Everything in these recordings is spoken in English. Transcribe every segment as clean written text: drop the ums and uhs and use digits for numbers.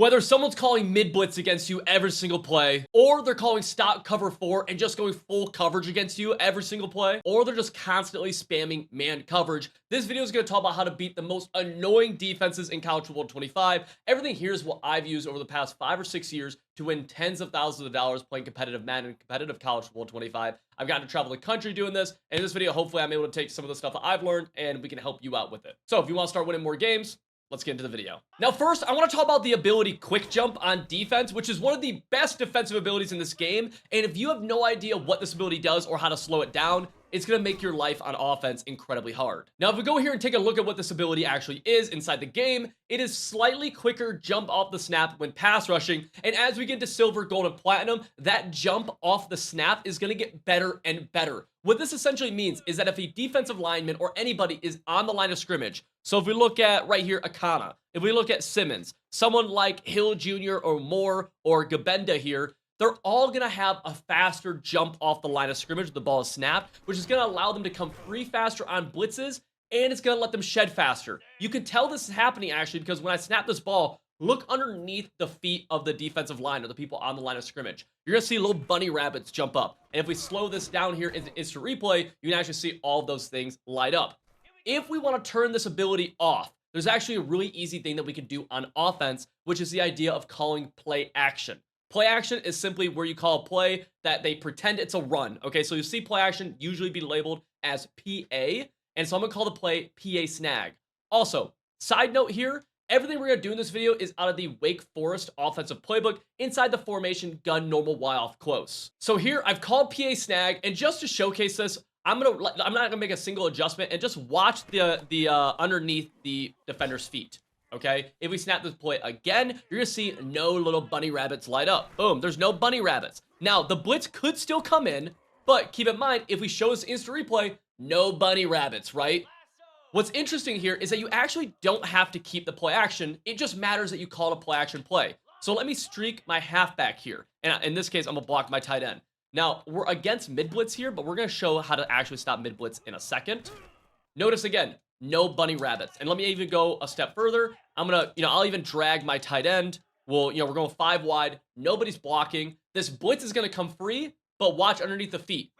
Whether someone's calling mid blitz against you every single play, or they're calling stop cover 4 and just going full coverage against you every single play, or they're just constantly spamming man coverage, this video is going to talk about how to beat the most annoying defenses in college football 25. Everything here is what I've used over the past 5 or 6 years to win tens of thousands of dollars playing competitive Madden and competitive college football 25. I've gotten to travel the country doing this, and in this video, hopefully I'm able to take some of the stuff that I've learned and we can help you out with it. So if you want to start winning more games, let's get into the video. Now, first, I want to talk about the ability Quick Jump on defense, which is one of the best defensive abilities in this game. And if you have no idea what this ability does or how to slow it down, it's going to make your life on offense incredibly hard. Now, if we go here and take a look at what this ability actually is inside the game, it is slightly quicker jump off the snap when pass rushing. And as we get to silver, gold, and platinum, that jump off the snap is going to get better and better. What this essentially means is that if a defensive lineman or anybody is on the line of scrimmage, so if we look at right here, Akana, if we look at Simmons, someone like Hill Jr. or Moore or Gabenda here, they're all going to have a faster jump off the line of scrimmage when the ball is snapped, which is going to allow them to come free faster on blitzes, and it's going to let them shed faster. You can tell this is happening actually because when I snap this ball, look underneath the feet of the defensive line or the people on the line of scrimmage. You're going to see little bunny rabbits jump up. And if we slow this down here into instant replay, you can actually see all of those things light up. If we want to turn this ability off, there's actually a really easy thing that we can do on offense, which is the idea of calling play action. Play action is simply where you call a play that they pretend it's a run. Okay, so you see play action usually be labeled as PA, and so I'm gonna call the play PA snag. Also, side note here, everything we're gonna do in this video is out of the Wake Forest offensive playbook inside the formation gun normal Y off close. So here I've called PA snag, and just to showcase this, I'm not gonna make a single adjustment and just watch the underneath the defender's feet. Okay, if we snap this play again, you're gonna see no little bunny rabbits light up. Boom, there's no bunny rabbits. Now, the blitz could still come in, but keep in mind, if we show this instant replay, no bunny rabbits, right? What's interesting here is that you actually don't have to keep the play action. It just matters that you call it a play action play. So let me streak my halfback here. And in this case, I'm gonna block my tight end. Now, we're against mid blitz here, but we're gonna show how to actually stop mid blitz in a second. Notice again, no bunny rabbits. And let me even go a step further. I'm gonna, I'll even drag my tight end. Well, we're going 5 wide. Nobody's blocking. This blitz is gonna come free, but watch underneath the feet.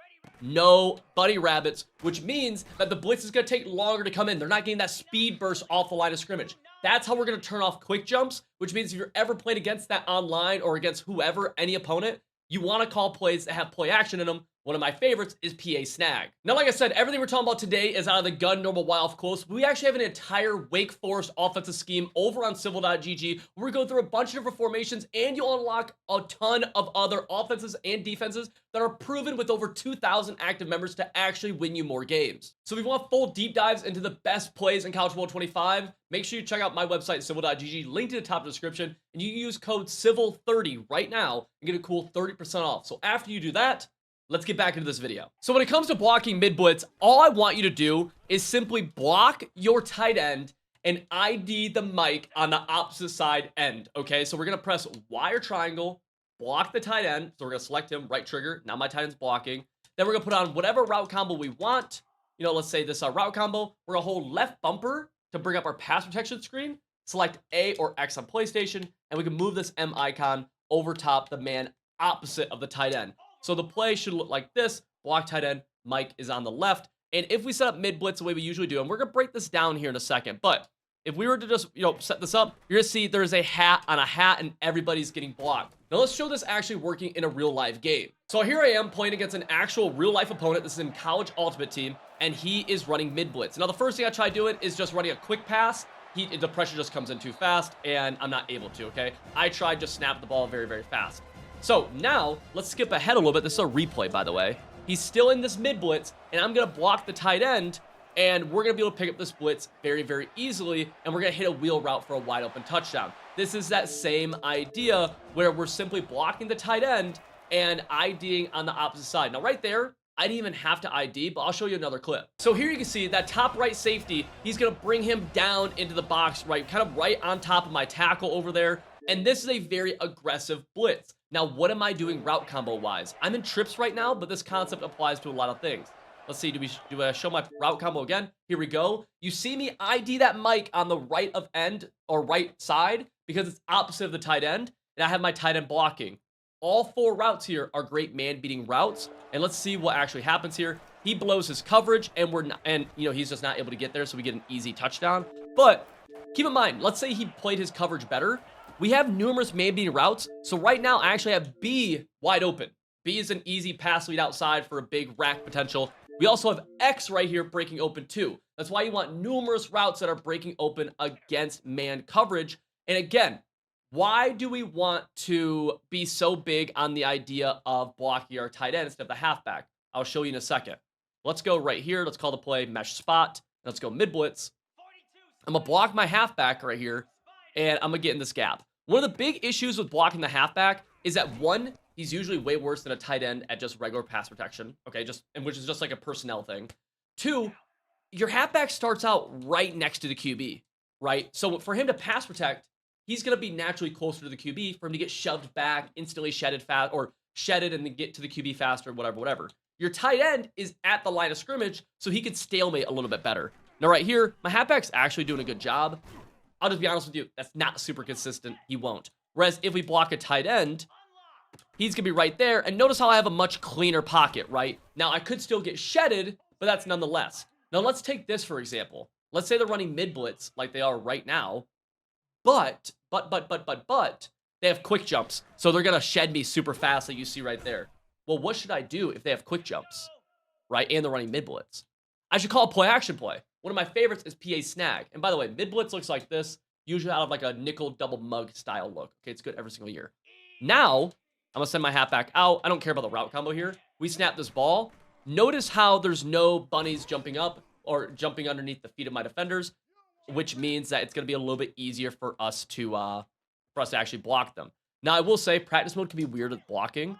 No bunny rabbits, which means that the blitz is gonna take longer to come in. They're not getting that speed burst off the line of scrimmage. That's how we're gonna turn off quick jumps, which means if you're ever playing against that online or against whoever, any opponent, you want to call plays that have play action in them. One of my favorites is PA snag. Now, like I said, everything we're talking about today is out of the gun normal Y off close. We actually have an entire Wake Forest offensive scheme over on civil.gg where we go through a bunch of different formations and you'll unlock a ton of other offenses and defenses that are proven with over 2,000 active members to actually win you more games. So if you want full deep dives into the best plays in college football 25, make sure you check out my website, civil.gg, linked in the top of the description, and you can use code CIVIL30 right now and get a cool 30% off. So after you do that, let's get back into this video. So when it comes to blocking mid blitz, all I want you to do is simply block your tight end and ID the mic on the opposite side end, okay? So we're gonna press Y or triangle, block the tight end. So we're gonna select him, right trigger. Now my tight end's blocking. Then we're gonna put on whatever route combo we want. Let's say this route combo. We're gonna hold left bumper to bring up our pass protection screen, select A or X on PlayStation, and we can move this M icon over top the man opposite of the tight end. So the play should look like this. Block tight end, Mike is on the left. And if we set up mid blitz the way we usually do, and we're gonna break this down here in a second, but if we were to just, set this up, you're gonna see there's a hat on a hat and everybody's getting blocked. Now let's show this actually working in a real live game. So here I am playing against an actual real life opponent. This is in College Ultimate Team, and he is running mid blitz. Now the first thing I try doing is just running a quick pass. The pressure just comes in too fast, and I'm not able to, okay? I tried just snap the ball very, very fast. So now, let's skip ahead a little bit. This is a replay, by the way. He's still in this mid blitz, and I'm going to block the tight end, and we're going to be able to pick up this blitz very, very easily, and we're going to hit a wheel route for a wide open touchdown. This is that same idea where we're simply blocking the tight end and IDing on the opposite side. Now, right there, I didn't even have to ID, but I'll show you another clip. So here you can see that top right safety, he's going to bring him down into the box, right, kind of right on top of my tackle over there, and this is a very aggressive blitz. Now, what am I doing route combo wise? I'm in trips right now, but this concept applies to a lot of things. Let's see, do I show my route combo again? Here we go. You see me ID that mic on the right of end or right side because it's opposite of the tight end, and I have my tight end blocking. All 4 routes here are great man-beating routes, and let's see what actually happens here. He blows his coverage, and he's just not able to get there, so we get an easy touchdown. But keep in mind, let's say he played his coverage better. We have numerous man-beating routes, so right now I actually have B wide open. B is an easy pass lead outside for a big rack potential. We also have X right here breaking open too. That's why you want numerous routes that are breaking open against man coverage. And again, why do we want to be so big on the idea of blocking our tight end instead of the halfback? I'll show you in a second. Let's go right here. Let's call the play mesh spot. Let's go mid blitz. I'm going to block my halfback right here, and I'm going to get in this gap. One of the big issues with blocking the halfback is that, one, he's usually way worse than a tight end at just regular pass protection, okay, which is just like a personnel thing. 2, your halfback starts out right next to the QB, right? So for him to pass protect, he's going to be naturally closer to the QB for him to get shoved back, instantly shedded fast, or shedded and then get to the QB faster, whatever. Your tight end is at the line of scrimmage, so he can stalemate a little bit better. Now right here, my halfback's actually doing a good job. I'll just be honest with you, that's not super consistent. He won't. Whereas if we block a tight end, he's going to be right there. And notice how I have a much cleaner pocket, right? Now, I could still get shedded, but that's nonetheless. Now, let's take this, for example. Let's say they're running mid blitz like they are right now. But, they have quick jumps. So they're going to shed me super fast like you see right there. Well, what should I do if they have quick jumps, right? And they're running mid blitz. I should call a play action play. One of my favorites is PA snag. And by the way, mid blitz looks like this, usually out of like a nickel double mug style look. Okay, it's good every single year. Now, I'm going to send my halfback out. I don't care about the route combo here. We snap this ball. Notice how there's no bunnies jumping up or jumping underneath the feet of my defenders, which means that it's going to be a little bit easier for us to actually block them. Now, I will say practice mode can be weird with blocking.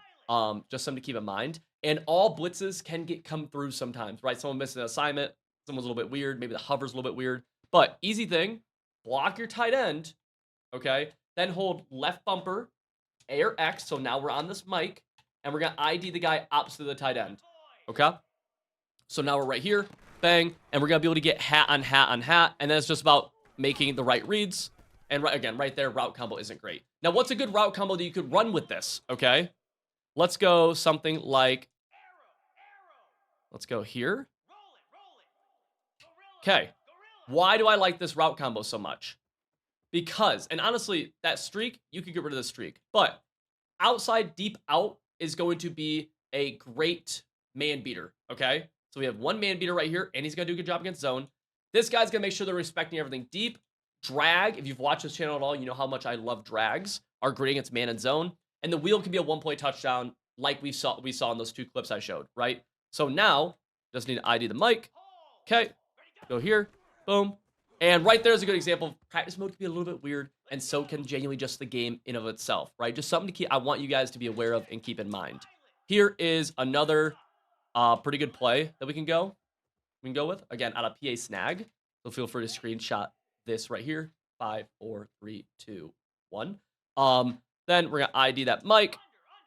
Just something to keep in mind. And all blitzes can come through sometimes, right? Someone misses an assignment. Someone's a little bit weird. Maybe the hover's a little bit weird. But easy thing, block your tight end, okay? Then hold left bumper, A or X. So now we're on this mic, and we're going to ID the guy opposite of the tight end, okay? So now we're right here, bang, and we're going to be able to get hat on hat on hat. And then it's just about making the right reads. And right there, route combo isn't great. Now, what's a good route combo that you could run with this, okay? Let's go something like, let's go here. Okay, why do I like this route combo so much? Because, and honestly, that streak, you could get rid of the streak. But outside deep out is going to be a great man beater, okay? So we have one man beater right here, and he's going to do a good job against zone. This guy's going to make sure they're respecting everything deep. Drag, if you've watched this channel at all, you know how much I love drags, are great against man and zone. And the wheel can be a one-point touchdown like we saw in those 2 clips I showed, right? So now, just need to ID the mic. Okay, go here, boom. And right there is a good example. Practice mode can be a little bit weird, and so can genuinely just the game in of itself, right? Just something I want you guys to be aware of and keep in mind. Here is another pretty good play that we can go with. Again, out of PA snag. So feel free to screenshot this right here. 5, 4, 3, 2, 1. Then we're going to ID that mic.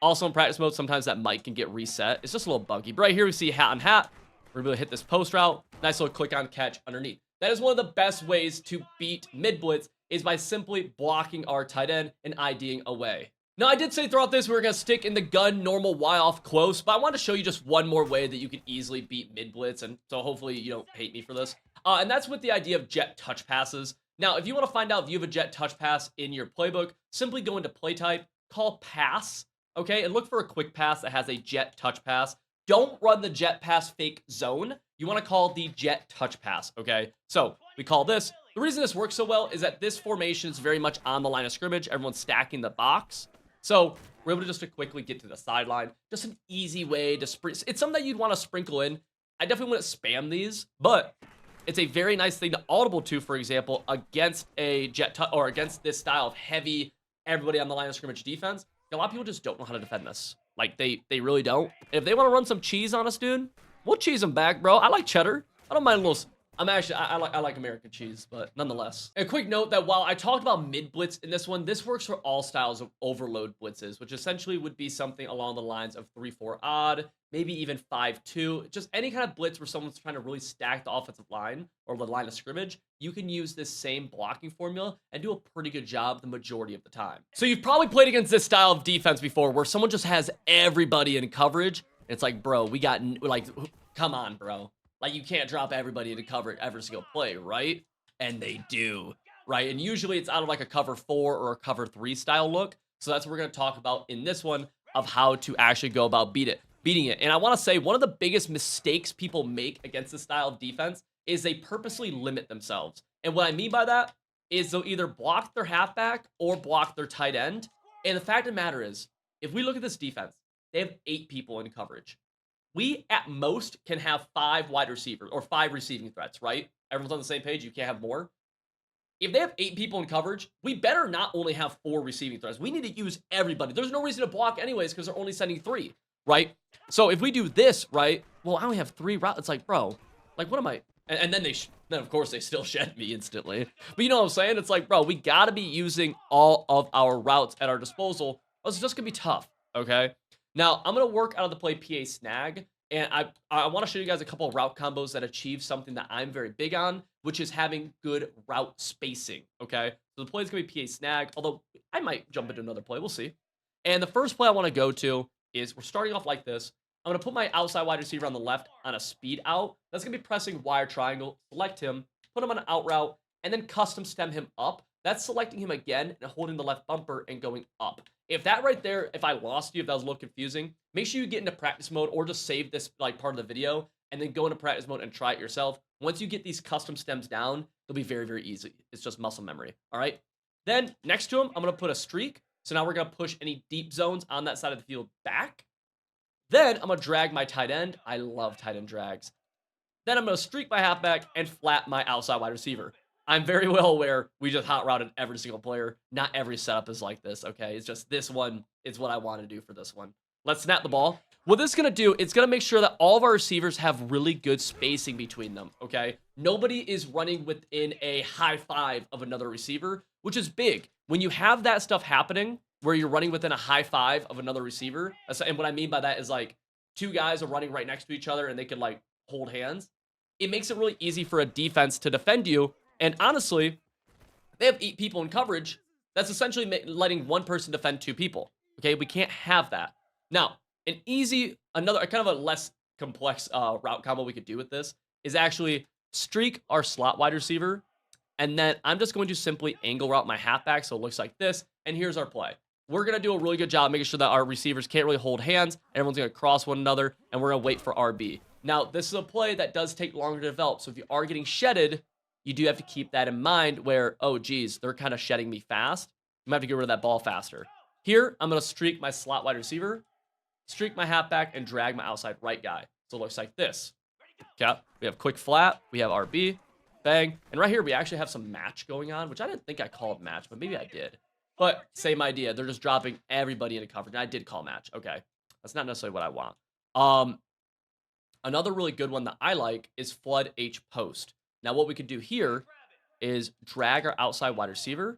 Also in practice mode, sometimes that mic can get reset. It's just a little buggy. But right here, we see hat on hat. We're able to hit this post route. Nice little click on catch underneath. That is one of the best ways to beat mid blitz is by simply blocking our tight end and IDing away. Now, I did say throughout this, we were going to stick in the gun normal Y off close, but I want to show you just one more way that you can easily beat mid blitz. And so hopefully you don't hate me for this. And that's with the idea of jet touch passes. Now, if you want to find out if you have a jet touch pass in your playbook, simply go into play type, call pass, okay, and look for a quick pass that has a jet touch pass. Don't run the jet pass fake zone. You want to call the jet touch pass, okay? So we call this. The reason this works so well is that this formation is very much on the line of scrimmage. Everyone's stacking the box. So we're able to just quickly get to the sideline. Just an easy way to it's something that you'd want to sprinkle in. I definitely wouldn't spam these, but it's a very nice thing to audible to, for example, against a jet touch or against this style of heavy, everybody on the line of scrimmage defense. A lot of people just don't know how to defend this. Like, they really don't. If they want to run some cheese on us, dude, we'll cheese them back, bro. I like cheddar. I don't mind a I like American cheese, but nonetheless. A quick note that while I talked about mid blitz in this one, this works for all styles of overload blitzes, which essentially would be something along the lines of 3-4 odd, maybe even 5-2, just any kind of blitz where someone's trying to really stack the offensive line or the line of scrimmage. You can use this same blocking formula and do a pretty good job the majority of the time. So you've probably played against this style of defense before where someone just has everybody in coverage. It's like, bro, we got, like, come on, bro. Like, you can't drop everybody into cover every single play, right? And they do, right? And usually it's out of like a cover 4 or a cover 3 style look. So that's what we're going to talk about in this one of how to actually go about beating it. And I want to say one of the biggest mistakes people make against this style of defense is they purposely limit themselves. And what I mean by that is they'll either block their halfback or block their tight end. And the fact of the matter is, if we look at this defense, they have 8 people in coverage. We, at most, can have 5 wide receivers or 5 receiving threats, right? Everyone's on the same page. You can't have more. If they have 8 people in coverage, we better not only have 4 receiving threats. We need to use everybody. There's no reason to block anyways because they're only sending 3, right? So if we do this, right, well, I only have 3 routes. It's like, bro, like, what am I? And then then, of course, they still shed me instantly. But you know what I'm saying? It's like, bro, we got to be using all of our routes at our disposal. It's just going to be tough, okay? Now, I'm going to work out of the play PA snag, and I want to show you guys a couple of route combos that achieve something that I'm very big on, which is having good route spacing, okay? So the play is going to be PA snag, although I might jump into another play. We'll see. And the first play I want to go to is we're starting off like this. I'm going to put my outside wide receiver on the left on a speed out. That's going to be pressing wire triangle, select him, put him on an out route, and then custom stem him up. That's selecting him again and holding the left bumper and going up. If that right there, if I lost you, if that was a little confusing, make sure you get into practice mode or just save this like part of the video and then go into practice mode and try it yourself. Once you get these custom stems down, they'll be very, very easy. It's just muscle memory. All right. Then next to him, I'm going to put a streak. So now we're going to push any deep zones on that side of the field back. Then I'm going to drag my tight end. I love tight end drags. Then I'm going to streak my halfback and flat my outside wide receiver. I'm very well aware we just hot routed every single player. Not every setup is like this, okay? It's just this one is what I want to do for this one. Let's snap the ball. What this is going to do, it's going to make sure that all of our receivers have really good spacing between them, okay? Nobody is running within a high 5 of another receiver, which is big. When you have that stuff happening, where you're running within a high 5 of another receiver, and what I mean by that is like 2 guys are running right next to each other and they can like hold hands. It makes it really easy for a defense to defend you. And honestly, they have 8 people in coverage. That's essentially letting one person defend 2 people. Okay, we can't have that. Now, another kind of a less complex route combo we could do with this is actually streak our slot wide receiver. And then I'm just going to simply angle route my halfback. So it looks like this. And here's our play. We're going to do a really good job making sure that our receivers can't really hold hands. Everyone's going to cross one another. And we're going to wait for RB. Now, this is a play that does take longer to develop. So if you are getting shedded, you do have to keep that in mind where, oh, geez, they're kind of shedding me fast. You might have to get rid of that ball faster. Here, I'm going to streak my slot wide receiver, streak my halfback, and drag my outside right guy. So it looks like this. Okay, we have quick flat. We have RB. Bang. And right here, we actually have some match going on, which I didn't think I called match, but maybe I did. But same idea. They're just dropping everybody into coverage. And I did call match. Okay. That's not necessarily what I want. Another really good one that I like is flood H post. Now, what we could do here is drag our outside wide receiver,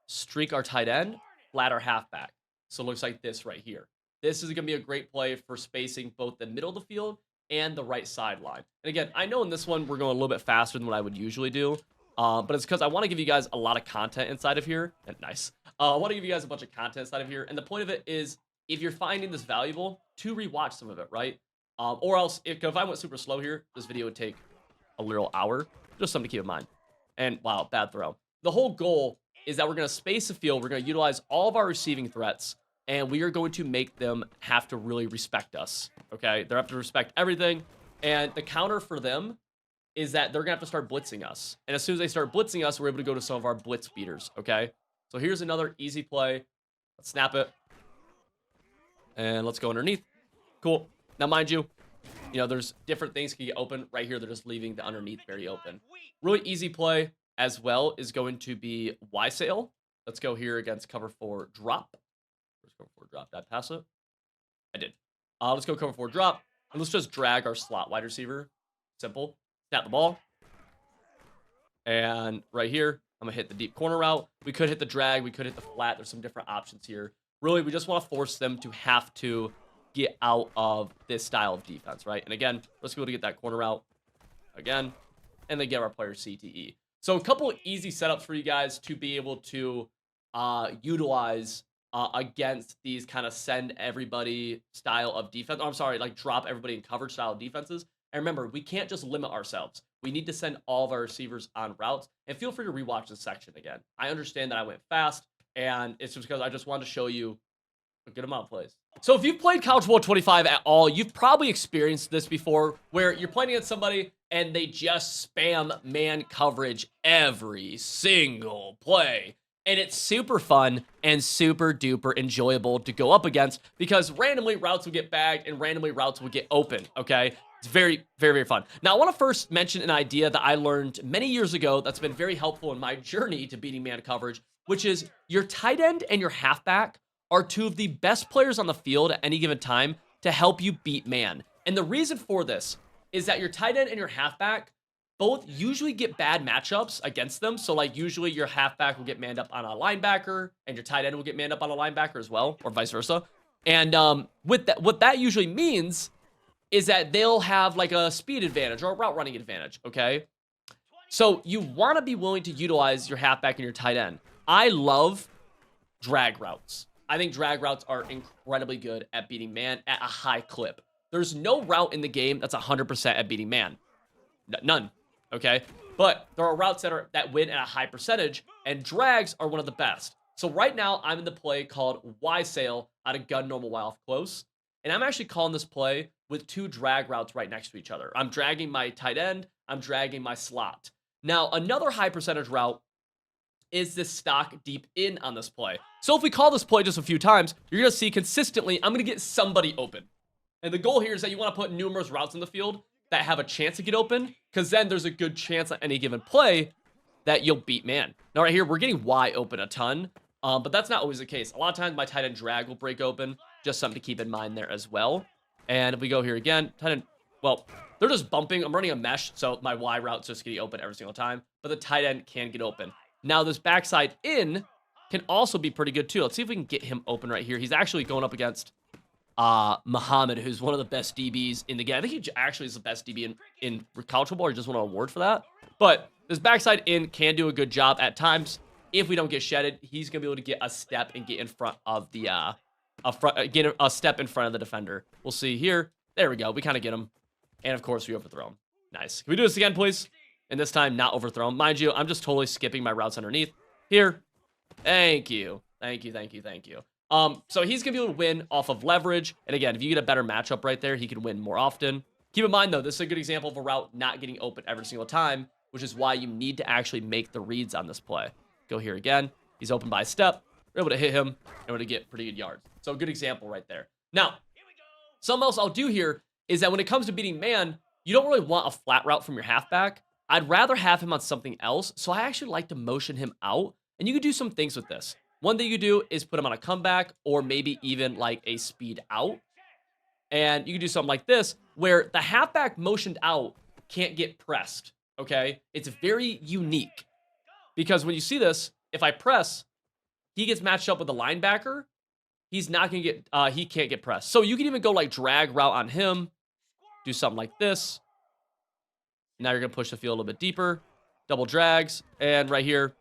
streak our tight end, flat our halfback. So it looks like this right here. This is going to be a great play for spacing both the middle of the field and the right sideline. And again, I know in this one, we're going a little bit faster than what I would usually do. But it's because I want to give you guys a lot of content inside of here. And nice. I want to give you guys a bunch of content inside of here. And the point of it is, if you're finding this valuable, to rewatch some of it, right? Or else, if I went super slow here, this video would take a literal hour. Just something to keep in mind. And wow, bad throw. The whole goal is that we're going to space the field. We're going to utilize all of our receiving threats, and we are going to make them have to really respect us. Okay? They have to respect everything. And the counter for them is that they're going to have to start blitzing us. And as soon as they start blitzing us, we're able to go to some of our blitz beaters. Okay? So here's another easy play. Let's snap it. And let's go underneath. Cool. Now, mind you, there's different things can get open. Right here, they're just leaving the underneath very open. Really easy play as well is going to be Y sail. Let's go here against cover 4 drop. Let's cover 4 drop. Did I pass it? I did. Let's go cover 4 drop. And let's just drag our slot wide receiver. Simple. Snap the ball. And right here, I'm going to hit the deep corner route. We could hit the drag. We could hit the flat. There's some different options here. Really, we just want to force them to have to get out of this style of defense, right? And again, let's be able to get that corner route again. And then get our player CTE. So a couple of easy setups for you guys to be able to utilize against these kind of send everybody style of defense. Oh, I'm sorry, like drop everybody in coverage style of defenses. And remember, we can't just limit ourselves. We need to send all of our receivers on routes. And feel free to rewatch this section again. I understand that I went fast, and it's just because I just wanted to show you a good amount of plays. So if you've played College Football 25 at all, you've probably experienced this before, where you're playing against somebody and they just spam man coverage every single play. And it's super fun and super duper enjoyable to go up against because randomly routes will get bagged and randomly routes will get open, okay? It's very, very, very fun. Now, I want to first mention an idea that I learned many years ago that's been very helpful in my journey to beating man coverage, which is your tight end and your halfback are two of the best players on the field at any given time to help you beat man. And the reason for this is that your tight end and your halfback both usually get bad matchups against them. So, like, usually your halfback will get manned up on a linebacker, and your tight end will get manned up on a linebacker as well, or vice versa. And with that, what that usually means is that they'll have, like, a speed advantage or a route running advantage, okay? So, you want to be willing to utilize your halfback and your tight end. I love drag routes. I think drag routes are incredibly good at beating man at a high clip. There's no route in the game that's 100% at beating man. None. Okay, but there are routes that win at a high percentage, and drags are one of the best. So right now, I'm in the play called Y sail out of gun normal Y off close, and I'm actually calling this play with two drag routes right next to each other. I'm dragging my tight end, I'm dragging my slot. Now, another high percentage route is this stock deep in on this play. So if we call this play just a few times, you're going to see consistently, I'm going to get somebody open. And the goal here is that you want to put numerous routes in the field that have a chance to get open, because then there's a good chance on any given play that you'll beat man. Now right here, we're getting Y open a ton, but that's not always the case. A lot of times my tight end drag will break open, just something to keep in mind there as well. And if we go here again, tight end, well, they're just bumping. I'm running a mesh, so my Y route's just getting open every single time, but the tight end can get open. Now this backside in can also be pretty good too. Let's see if we can get him open right here. He's actually going up against Muhammad, who's one of the best DBs in the game. I think he actually is the best DB in college football. He just won an award for that. But this backside in can do a good job at times. If we don't get shedded, he's going to be able to get a step and get in front of the, get a step in front of the defender. We'll see here. There we go. We kind of get him. And of course, we overthrow him. Nice. Can we do this again, please? And this time, not overthrow him. Mind you, I'm just totally skipping my routes underneath. Here. Thank you. Thank you, thank you, thank you. So he's going to be able to win off of leverage. And again, if you get a better matchup right there, he can win more often. Keep in mind, though, this is a good example of a route not getting open every single time, which is why you need to actually make the reads on this play. Go here again. He's open by a step. We're able to hit him. And we're able to get pretty good yards. So a good example right there. Now, something else I'll do here is that when it comes to beating man, you don't really want a flat route from your halfback. I'd rather have him on something else. So I actually like to motion him out. And you can do some things with this. One thing you do is put him on a comeback or maybe even like a speed out. And you can do something like this where the halfback motioned out can't get pressed, okay? It's very unique because when you see this, if I press, he gets matched up with the linebacker. He's not going to get, he can't get pressed. So you can even go like drag route on him, do something like this. Now you're going to push the field a little bit deeper, double drags, and right here,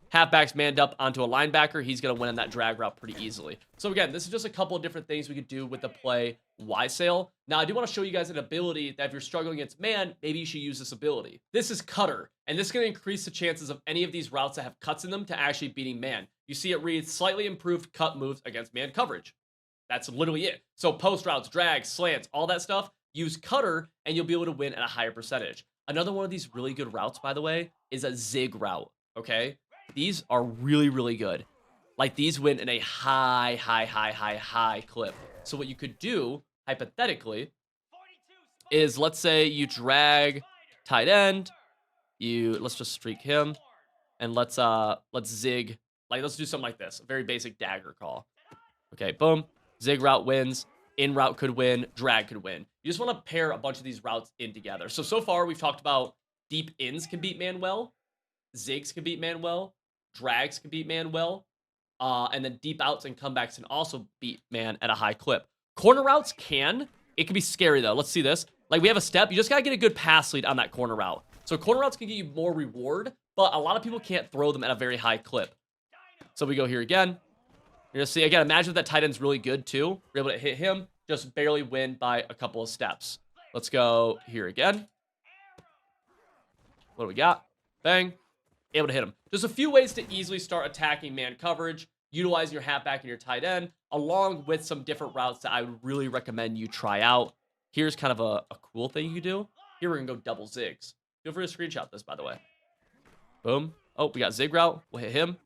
halfback's manned up onto a linebacker. He's going to win on that drag route pretty easily. So again, this is just a couple of different things we could do with the play Y sail. Now, I do want to show you guys an ability that if you're struggling against man, maybe you should use this ability. This is cutter, and this is going to increase the chances of any of these routes that have cuts in them to actually beating man. You see it reads slightly improved cut moves against man coverage. That's literally it. So post routes, drags, slants, all that stuff, use cutter, and you'll be able to win at a higher percentage. Another one of these really good routes, by the way, is a zig route, okay? These are really, really good. Like, these win in a high clip. So what you could do, hypothetically, is let's say you drag tight end, let's just streak him, and let's zig. Like, let's do something like this. A very basic dagger call. Okay, boom. Zig route wins. In route could win, drag could win. You just want to pair a bunch of these routes in together. So far we've talked about deep ins can beat man well, zigs can beat man well, drags can beat man well, and then deep outs and comebacks can also beat man at a high clip. Corner routes can. It can be scary though. Let's see this. Like we have a step. You just got to get a good pass lead on that corner route. So corner routes can get you more reward, but a lot of people can't throw them at a very high clip. So we go here again. You're going to see, again, imagine if that tight end's really good too. We're able to hit him, just barely win by a couple of steps. Let's go here again. What do we got? Bang. Able to hit him. There's a few ways to easily start attacking man coverage, utilizing your halfback and your tight end, along with some different routes that I would really recommend you try out. Here's kind of a cool thing you do. Here we're going to go double zigs. Feel free to screenshot this, by the way. Boom. Oh, we got zig route. We'll hit him.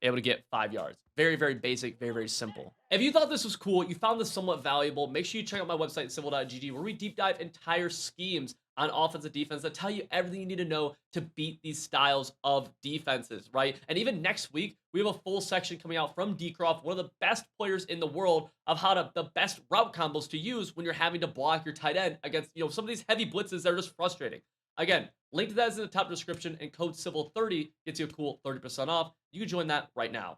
Able to get 5 yards. Very, very basic, very, very simple. If you thought this was cool, you found this somewhat valuable, make sure you check out my website, civil.gg, where we deep dive entire schemes on offense and defense that tell you everything you need to know to beat these styles of defenses, right? And even next week, we have a full section coming out from Decroft, one of the best players in the world, of the best route combos to use when you're having to block your tight end against, some of these heavy blitzes that are just frustrating. Again, link to that is in the top description, and code CIVIL30 gets you a cool 30% off. You can join that right now.